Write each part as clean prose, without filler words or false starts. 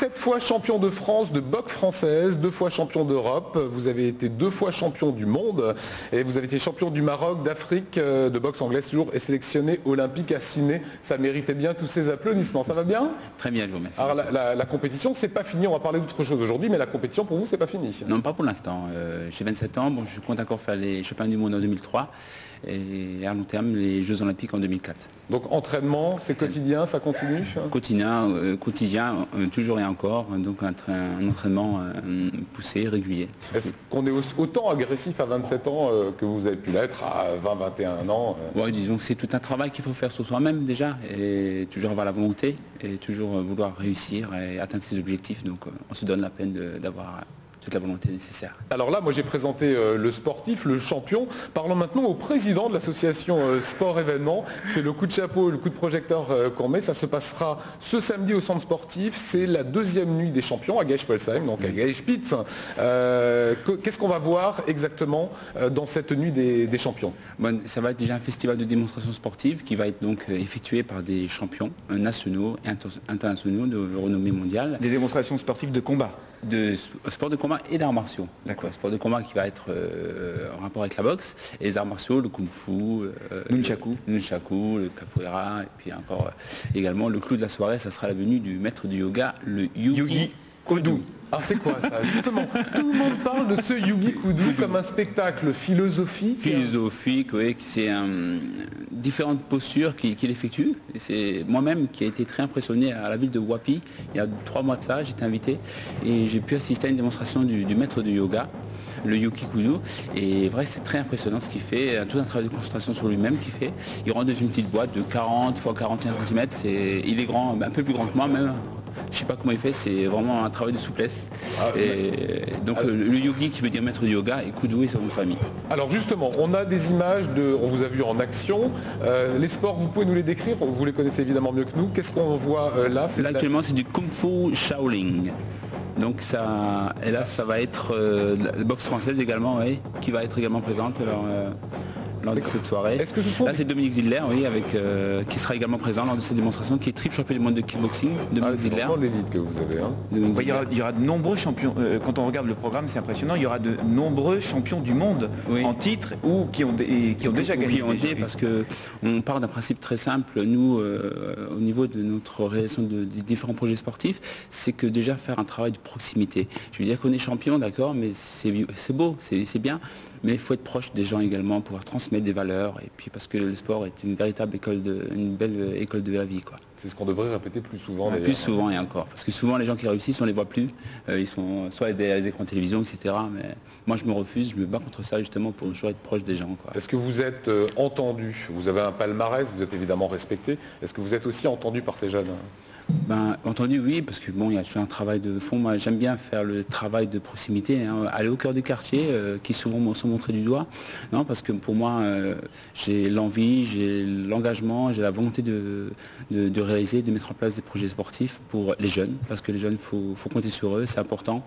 7 fois champion de France de boxe française, 2 fois champion d'Europe, vous avez été 2 fois champion du monde et vous avez été champion du Maroc, d'Afrique, de boxe anglaise toujours et sélectionné olympique à Sydney. Ça méritait bien tous ces applaudissements, ça va bien? Très bien, je vous remercie. Alors la compétition, c'est pas fini, on va parler d'autre chose aujourd'hui, mais la compétition pour vous, c'est pas fini? Non, pas pour l'instant. J'ai 27 ans, bon, je compte encore faire les championnats du monde en 2003 et à long terme les Jeux olympiques en 2004. Donc entraînement, c'est quotidien, ça continue? Quotidien, toujours et encore, donc un entraînement poussé, régulier. Est-ce qu'on est autant agressif à 27 ans que vous avez pu l'être à 20-21 ans? Ouais, disons que c'est tout un travail qu'il faut faire sur soi-même déjà, et toujours avoir la volonté, et toujours vouloir réussir et atteindre ses objectifs, donc on se donne la peine d'avoir toute la volonté nécessaire. Alors là, moi j'ai présenté le sportif, le champion. Parlons maintenant au président de l'association Sport Événement. C'est le coup de chapeau, le coup de projecteur qu'on met. Ça se passera ce samedi au centre sportif. C'est la 2e nuit des champions à Gaèche-Polsheim, donc à Gaèche-Pitz. Qu'est-ce qu'on va voir exactement dans cette nuit des champions? Bon, ça va être déjà un festival de démonstration sportive qui va être donc effectué par des champions nationaux et internationaux de renommée mondiale. Des démonstrations sportives de combat? De sport de combat et d'arts martiaux. D'accord. Sport de combat qui va être en rapport avec la boxe, et les arts martiaux, le kung-fu, nunchaku, le capoeira, et puis encore également le clou de la soirée, ça sera la venue du maître du yoga, le Yugi Kudu. Ah, c'est quoi ça? Justement, tout le monde parle de ce Yugi Kudu comme un spectacle philosophique. Philosophique, oui, c'est différentes postures qu'il effectue. C'est moi-même qui ai été très impressionné à la ville de Wapi. Il y a 3 mois de ça, j'étais invité et j'ai pu assister à une démonstration du maître du yoga, le Yugi Kudu, et vrai, c'est très impressionnant ce qu'il fait, tout un travail de concentration sur lui-même qu'il fait. Il rentre dans une petite boîte de 40 x 41 cm, il est grand, un peu plus grand que moi même. Je sais pas comment il fait, c'est vraiment un travail de souplesse. Donc le yogi qui veut dire maître du yoga, et Kudu c'est son famille. Alors justement, on a des images on vous a vu en action. Les sports, vous pouvez nous les décrire? Vous les connaissez évidemment mieux que nous. Qu'est-ce qu'on voit là? Là actuellement c'est du Kung Fu Shaolin. Donc ça, et là ça va être la boxe française également, oui, qui va être également présente lors de cette soirée. Est-ce que ce sont... Là c'est Dominique Zidler, oui, qui sera également présent lors de cette démonstration, qui est triple champion du monde de kickboxing. Dominique Zidler. C'est vraiment l'élite que vous avez. Hein. Il y aura de nombreux champions, quand on regarde le programme c'est impressionnant, il y aura de nombreux champions du monde en titre ou qui ont déjà gagné. Parce qu'on part d'un principe très simple, nous, au niveau de notre réalisation des différents projets sportifs, c'est que déjà faire un travail de proximité. Je veux dire qu'on est champion, d'accord, mais c'est beau, c'est bien. Mais il faut être proche des gens également, pouvoir transmettre des valeurs, et puis parce que le sport est une véritable une belle école de la vie, quoi. C'est ce qu'on devrait répéter plus souvent. Plus souvent et encore, parce que souvent les gens qui réussissent, on les voit plus, ils sont soit à des écrans de télévision, etc. Mais moi je me refuse, je me bats contre ça justement pour toujours être proche des gens, quoi. Est-ce que vous êtes entendu? Vous avez un palmarès, vous êtes évidemment respecté. Est-ce que vous êtes aussi entendu par ces jeunes? Entendu, oui, parce que bon, il y a toujours un travail de fond. Moi, j'aime bien faire le travail de proximité, hein, aller au cœur du quartier, qui souvent sont montrés du doigt. Non, parce que pour moi, j'ai l'envie, j'ai l'engagement, j'ai la volonté de réaliser, de mettre en place des projets sportifs pour les jeunes, parce que les jeunes, faut compter sur eux, c'est important.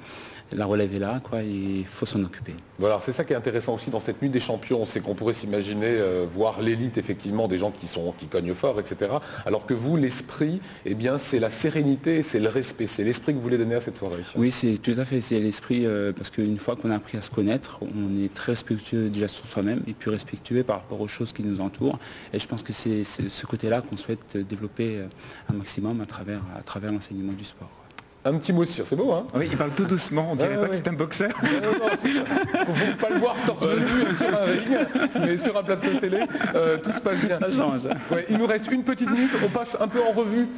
La relève est là, quoi, il faut s'en occuper. Voilà, c'est ça qui est intéressant aussi dans cette nuit des champions, c'est qu'on pourrait s'imaginer voir l'élite, effectivement, des gens qui cognent fort, etc. Alors que vous, l'esprit, eh bien, c'est la sérénité, c'est le respect, c'est l'esprit que vous voulez donner à cette soirée. Oui, c'est tout à fait, c'est l'esprit, parce qu'une fois qu'on a appris à se connaître, on est très respectueux déjà sur soi-même, et puis respectueux par rapport aux choses qui nous entourent. Et je pense que c'est ce côté-là qu'on souhaite développer un maximum à travers l'enseignement du sport. Un petit mot sur, c'est beau, hein? Oui, il parle tout doucement, on dirait pas que c'est un boxeur. Faut pas le voir torse nu sur un ring, mais sur un plateau de télé, tout se passe bien. Ça change. Ouais, il nous reste une petite minute, on passe un peu en revue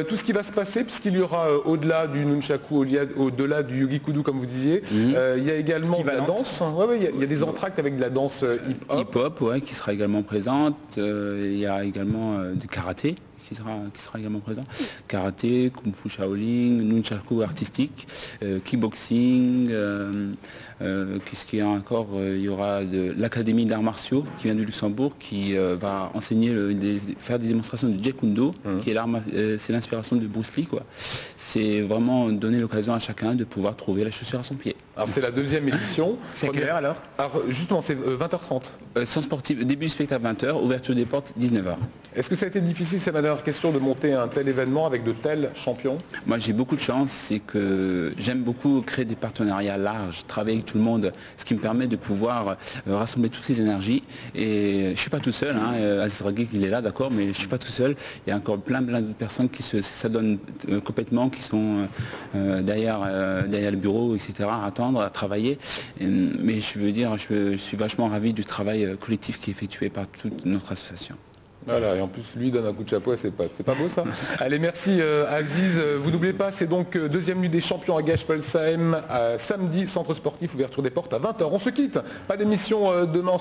tout ce qui va se passer, puisqu'il y aura au-delà du nunchaku, au-delà du yogi kudu, comme vous disiez, il y a également de la danse. Il y a des entr'actes avec de la danse hip-hop. Hip-hop, ouais, qui sera également présente. Il y a également du karaté. Qui sera également présent. Karaté, Kung Fu Shaolin, Nunchaku artistique, kickboxing, qu'est-ce qu'il y a encore? Il y aura l'Académie d'arts martiaux qui vient du Luxembourg, qui va enseigner, faire des démonstrations de Jeet Kune Do, qui est c'est l'inspiration de Bruce Lee, quoi. C'est vraiment donner l'occasion à chacun de pouvoir trouver la chaussure à son pied. Alors c'est la deuxième édition. C'est à quelle heure alors? Alors justement c'est 20h30. Centre sportif, début du spectacle 20h, ouverture des portes 19h. Est-ce que ça a été difficile, c'est ma dernière question, de monter un tel événement avec de tels champions? Moi j'ai beaucoup de chance, c'est que j'aime beaucoup créer des partenariats larges, travailler avec tout le monde, ce qui me permet de pouvoir rassembler toutes ces énergies. Et je ne suis pas tout seul, Aziz Ragui il est là, d'accord, mais je ne suis pas tout seul. Il y a encore plein de personnes qui s'adonnent complètement, qui sont derrière le bureau, etc., à attendre, à travailler. Mais je veux dire, je suis vachement ravi du travail collectif qui est effectué par toute notre association. Voilà, et en plus lui donne un coup de chapeau à ses potes. C'est pas beau ça? Allez, merci Aziz. Vous n'oubliez pas, c'est donc deuxième nuit des champions à Gage-Polsheim, samedi, centre sportif, ouverture des portes à 20h. On se quitte, pas d'émission demain.